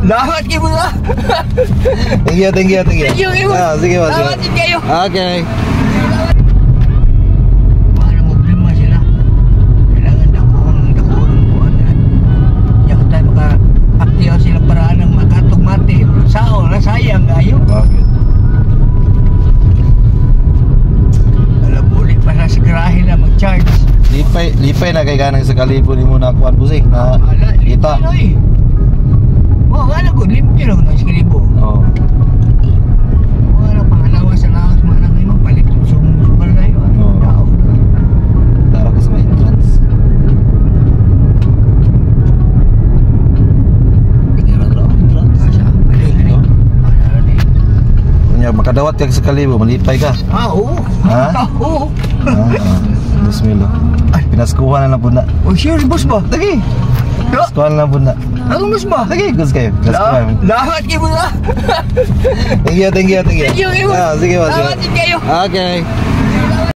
Lahat kayo mga. Thank you. Thank you, Iwan. Sige ba? Salamat din kayo. Okay. Paano problema sila? Kailangan dakuhan buwan. Yung tayo maka-aktiyo sila para nang makatugmati. Sao na sayang kayo. Bakit? Alam ulit pa sa sigrahe na mag-charge. Lipay na kay kanang sa kalibo ni mo na kuan busing na kita. Wala ko, limpyo lang na iskribo. Oo. Wala pangalawa sa laos manang ino, palit yung sumubal na yun. Oo. Tara ko sa may entrance. Kanya na entrance. Asa? Ano? Kanya makadawat ka sa kalibo, malipay ka. Oo. Ha? Oo. Bismillah. Pinaskuhan na lang po na. Oh, sure, boss ba? Lagi. Pinaskuhan na lang po na. Ano boss ba? Lagi, gusto kayo. Lahat kayo mga. Thank you. Thank you, Iwan. Sige ba? Salamat din kayo. Okay.